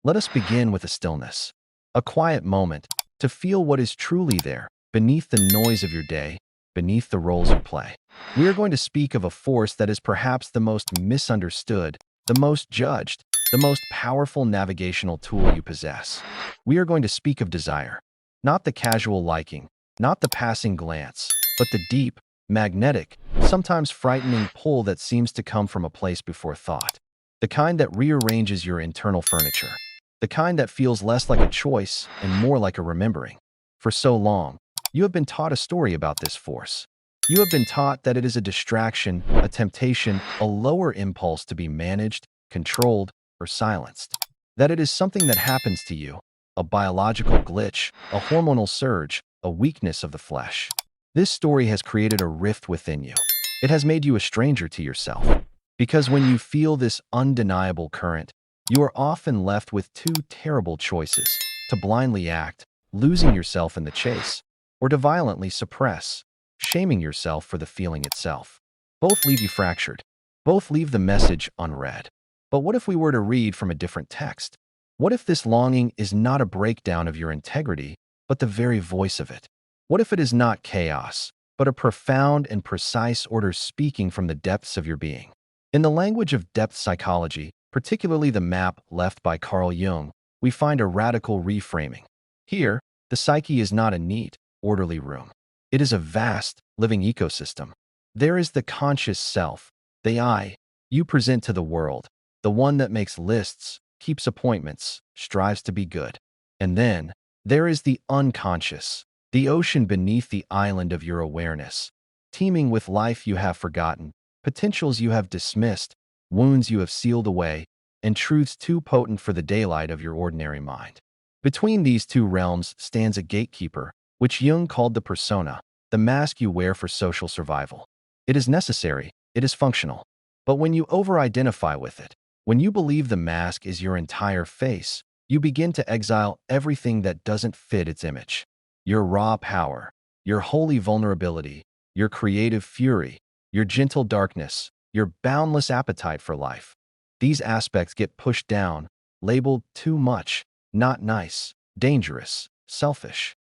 Let us begin with a stillness, a quiet moment to feel what is truly there, beneath the noise of your day, beneath the roles you play. We are going to speak of a force that is perhaps the most misunderstood, the most judged, the most powerful navigational tool you possess. We are going to speak of desire, not the casual liking, not the passing glance, but the deep, magnetic, sometimes frightening pull that seems to come from a place before thought. The kind that rearranges your internal furniture. The kind that feels less like a choice and more like a remembering. For so long, you have been taught a story about this force. You have been taught that it is a distraction, a temptation, a lower impulse to be managed, controlled, or silenced. That it is something that happens to you, a biological glitch, a hormonal surge, a weakness of the flesh. This story has created a rift within you. It has made you a stranger to yourself. Because when you feel this undeniable current, you are often left with two terrible choices: to blindly act, losing yourself in the chase, or to violently suppress, shaming yourself for the feeling itself. Both leave you fractured. Both leave the message unread. But what if we were to read from a different text? What if this longing is not a breakdown of your integrity, but the very voice of it? What if it is not chaos, but a profound and precise order speaking from the depths of your being? In the language of depth psychology, particularly the map left by Carl Jung, we find a radical reframing. Here, the psyche is not a neat, orderly room. It is a vast, living ecosystem. There is the conscious self, the I, you present to the world, the one that makes lists, keeps appointments, strives to be good. And then, there is the unconscious, the ocean beneath the island of your awareness, teeming with life you have forgotten, potentials you have dismissed, wounds you have sealed away, and truths too potent for the daylight of your ordinary mind. Between these two realms stands a gatekeeper, which Jung called the persona, the mask you wear for social survival. It is necessary, it is functional. But when you over-identify with it, when you believe the mask is your entire face, you begin to exile everything that doesn't fit its image. Your raw power, your holy vulnerability, your creative fury, your gentle darkness, your boundless appetite for life. These aspects get pushed down, labeled too much, not nice, dangerous, selfish.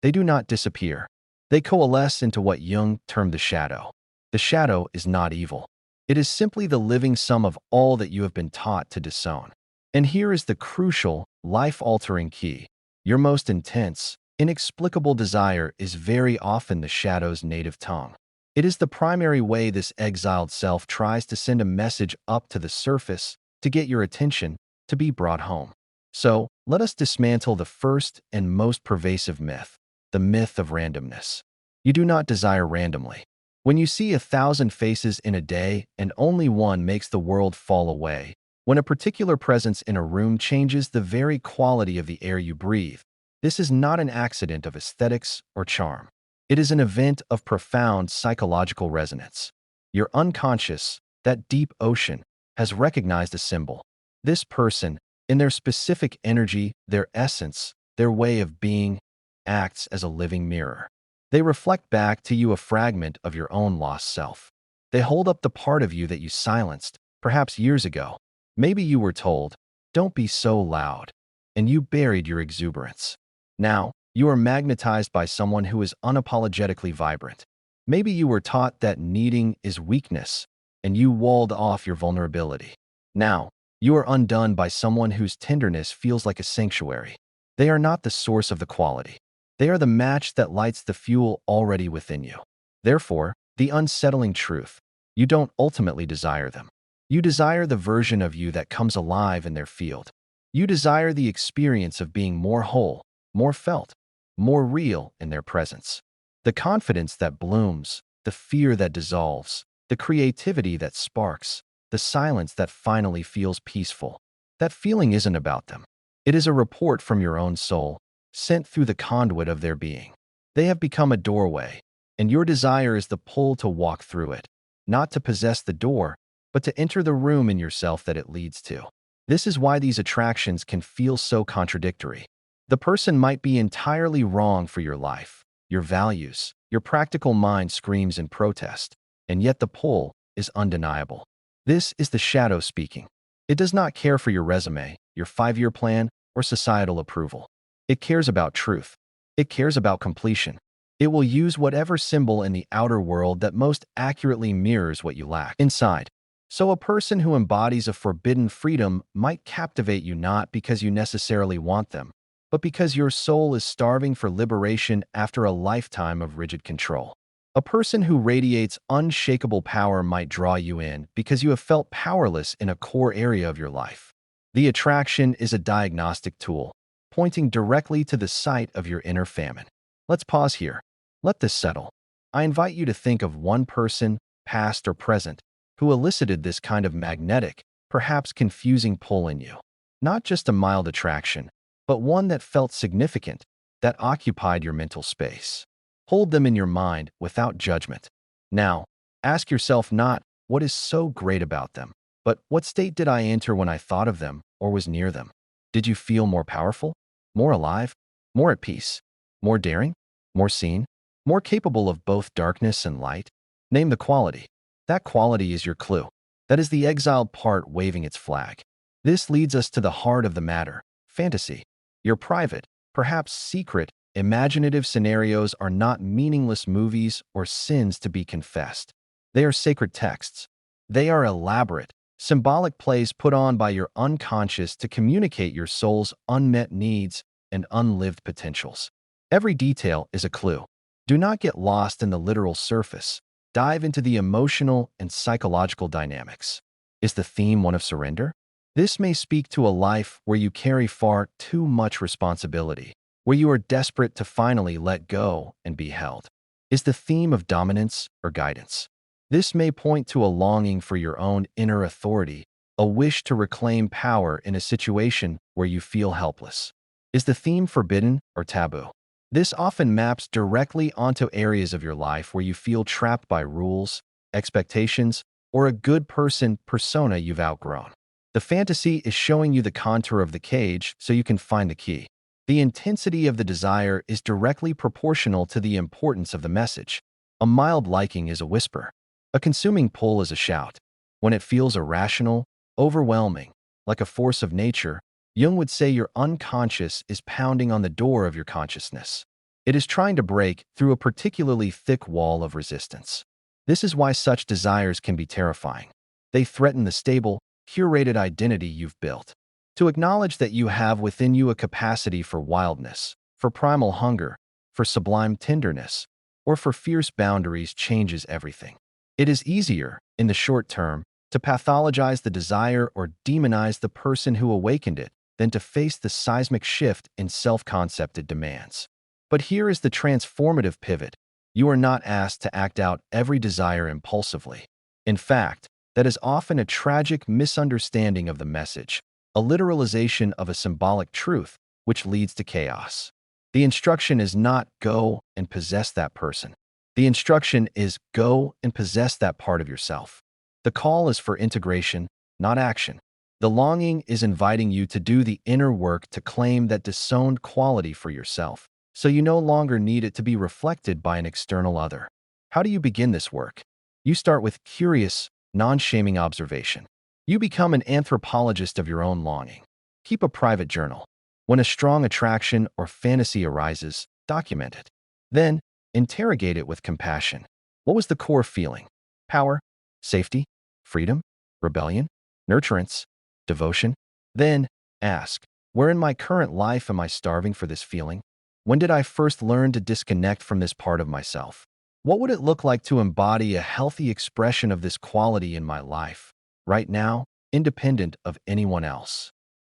They do not disappear. They coalesce into what Jung termed the shadow. The shadow is not evil. It is simply the living sum of all that you have been taught to disown. And here is the crucial, life-altering key. Your most intense, inexplicable desire is very often the shadow's native tongue. It is the primary way this exiled self tries to send a message up to the surface, to get your attention, to be brought home. So, let us dismantle the first and most pervasive myth, the myth of randomness. You do not desire randomly. When you see 1,000 faces in a day and only one makes the world fall away, when a particular presence in a room changes the very quality of the air you breathe, this is not an accident of aesthetics or charm. It is an event of profound psychological resonance. Your unconscious, that deep ocean, has recognized a symbol. This person, in their specific energy, their essence, their way of being, acts as a living mirror. They reflect back to you a fragment of your own lost self. They hold up the part of you that you silenced, perhaps years ago. Maybe you were told, "Don't be so loud," and you buried your exuberance. Now, you are magnetized by someone who is unapologetically vibrant. Maybe you were taught that needing is weakness, and you walled off your vulnerability. Now, you are undone by someone whose tenderness feels like a sanctuary. They are not the source of the quality. They are the match that lights the fuel already within you. Therefore, the unsettling truth: you don't ultimately desire them. You desire the version of you that comes alive in their field. You desire the experience of being more whole, more felt, more real in their presence. The confidence that blooms, the fear that dissolves, the creativity that sparks, the silence that finally feels peaceful. That feeling isn't about them. It is a report from your own soul, sent through the conduit of their being. They have become a doorway, and your desire is the pull to walk through it, not to possess the door, but to enter the room in yourself that it leads to. This is why these attractions can feel so contradictory. The person might be entirely wrong for your life, your values, your practical mind screams in protest, and yet the pull is undeniable. This is the shadow speaking. It does not care for your resume, your 5-year plan, or societal approval. It cares about truth. It cares about completion. It will use whatever symbol in the outer world that most accurately mirrors what you lack inside. So a person who embodies a forbidden freedom might captivate you not because you necessarily want them, but because your soul is starving for liberation after a lifetime of rigid control. A person who radiates unshakable power might draw you in because you have felt powerless in a core area of your life. The attraction is a diagnostic tool, pointing directly to the site of your inner famine. Let's pause here. Let this settle. I invite you to think of one person, past or present, who elicited this kind of magnetic, perhaps confusing pull in you. Not just a mild attraction, but one that felt significant, that occupied your mental space. Hold them in your mind without judgment. Now, ask yourself not, what is so great about them, but what state did I enter when I thought of them or was near them? Did you feel more powerful, more alive, more at peace, more daring, more seen, more capable of both darkness and light? Name the quality. That quality is your clue. That is the exiled part waving its flag. This leads us to the heart of the matter, fantasy. Your private, perhaps secret, imaginative scenarios are not meaningless movies or sins to be confessed. They are sacred texts. They are elaborate, symbolic plays put on by your unconscious to communicate your soul's unmet needs and unlived potentials. Every detail is a clue. Do not get lost in the literal surface. Dive into the emotional and psychological dynamics. Is the theme one of surrender? This may speak to a life where you carry far too much responsibility, where you are desperate to finally let go and be held. Is the theme of dominance or guidance? This may point to a longing for your own inner authority, a wish to reclaim power in a situation where you feel helpless. Is the theme forbidden or taboo? This often maps directly onto areas of your life where you feel trapped by rules, expectations, or a good person persona you've outgrown. The fantasy is showing you the contour of the cage so you can find the key. The intensity of the desire is directly proportional to the importance of the message. A mild liking is a whisper. A consuming pull is a shout. When it feels irrational, overwhelming, like a force of nature, Jung would say your unconscious is pounding on the door of your consciousness. It is trying to break through a particularly thick wall of resistance. This is why such desires can be terrifying. They threaten the stable, curated identity you've built. To acknowledge that you have within you a capacity for wildness, for primal hunger, for sublime tenderness, or for fierce boundaries changes everything. It is easier, in the short term, to pathologize the desire or demonize the person who awakened it than to face the seismic shift in self-concepted demands. But here is the transformative pivot. You are not asked to act out every desire impulsively. In fact, that is often a tragic misunderstanding of the message, a literalization of a symbolic truth, which leads to chaos. The instruction is not go and possess that person. The instruction is go and possess that part of yourself. The call is for integration, not action. The longing is inviting you to do the inner work to claim that disowned quality for yourself, so you no longer need it to be reflected by an external other. How do you begin this work? You start with curious, non-shaming observation. You become an anthropologist of your own longing. Keep a private journal. When a strong attraction or fantasy arises, document it. Then, interrogate it with compassion. What was the core feeling? Power? Safety? Freedom? Rebellion? Nurturance? Devotion? Then, ask, where in my current life am I starving for this feeling? When did I first learn to disconnect from this part of myself? What would it look like to embody a healthy expression of this quality in my life, right now, independent of anyone else?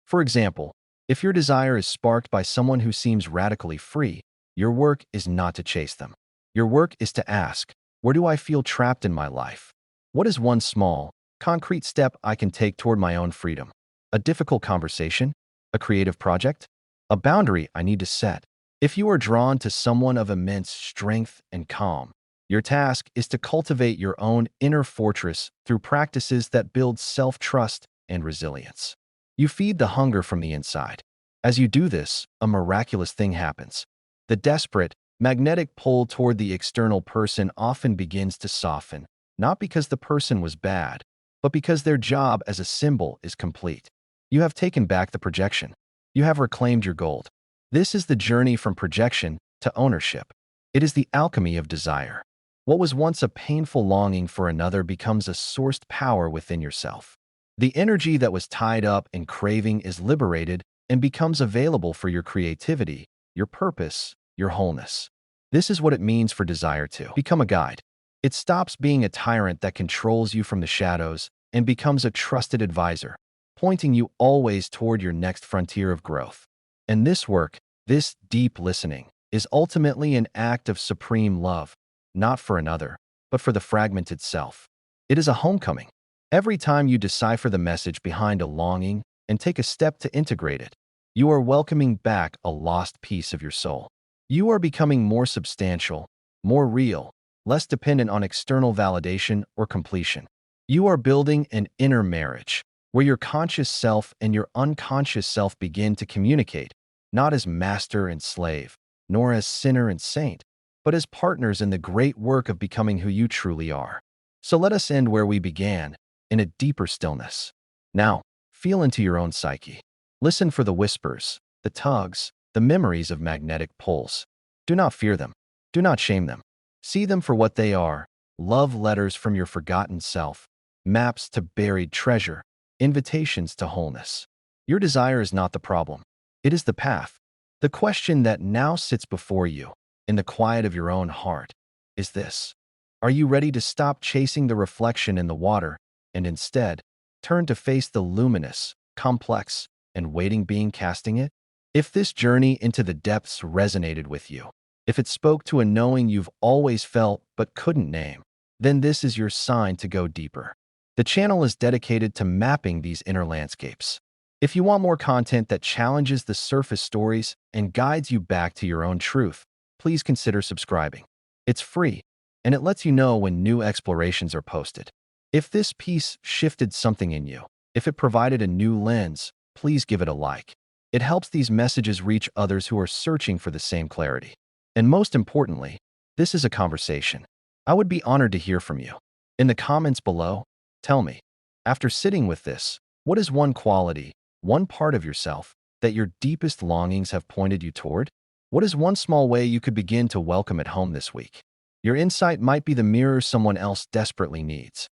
For example, if your desire is sparked by someone who seems radically free, your work is not to chase them. Your work is to ask, where do I feel trapped in my life? What is one small, concrete step I can take toward my own freedom? A difficult conversation? A creative project? A boundary I need to set? If you are drawn to someone of immense strength and calm, your task is to cultivate your own inner fortress through practices that build self-trust and resilience. You feed the hunger from the inside. As you do this, a miraculous thing happens. The desperate, magnetic pull toward the external person often begins to soften, not because the person was bad, but because their job as a symbol is complete. You have taken back the projection. You have reclaimed your gold. This is the journey from projection to ownership. It is the alchemy of desire. What was once a painful longing for another becomes a sourced power within yourself. The energy that was tied up in craving is liberated and becomes available for your creativity, your purpose, your wholeness. This is what it means for desire to become a guide. It stops being a tyrant that controls you from the shadows and becomes a trusted advisor, pointing you always toward your next frontier of growth. And this work, this deep listening, is ultimately an act of supreme love, not for another, but for the fragmented self. It is a homecoming. Every time you decipher the message behind a longing and take a step to integrate it, you are welcoming back a lost piece of your soul. You are becoming more substantial, more real, less dependent on external validation or completion. You are building an inner marriage where your conscious self and your unconscious self begin to communicate, not as master and slave, nor as sinner and saint, but as partners in the great work of becoming who you truly are. So let us end where we began, in a deeper stillness. Now, feel into your own psyche. Listen for the whispers, the tugs, the memories of magnetic pulls. Do not fear them. Do not shame them. See them for what they are: love letters from your forgotten self, maps to buried treasure, invitations to wholeness. Your desire is not the problem. It is the path. The question that now sits before you, in the quiet of your own heart, is this: are you ready to stop chasing the reflection in the water and instead turn to face the luminous, complex, and waiting being casting it? If this journey into the depths resonated with you, if it spoke to a knowing you've always felt but couldn't name, then this is your sign to go deeper. The channel is dedicated to mapping these inner landscapes. If you want more content that challenges the surface stories and guides you back to your own truth, please consider subscribing. It's free, and it lets you know when new explorations are posted. If this piece shifted something in you, if it provided a new lens, please give it a like. It helps these messages reach others who are searching for the same clarity. And most importantly, this is a conversation. I would be honored to hear from you. In the comments below, tell me, after sitting with this, what is one quality, one part of yourself that your deepest longings have pointed you toward? What is one small way you could begin to welcome it home this week? Your insight might be the mirror someone else desperately needs.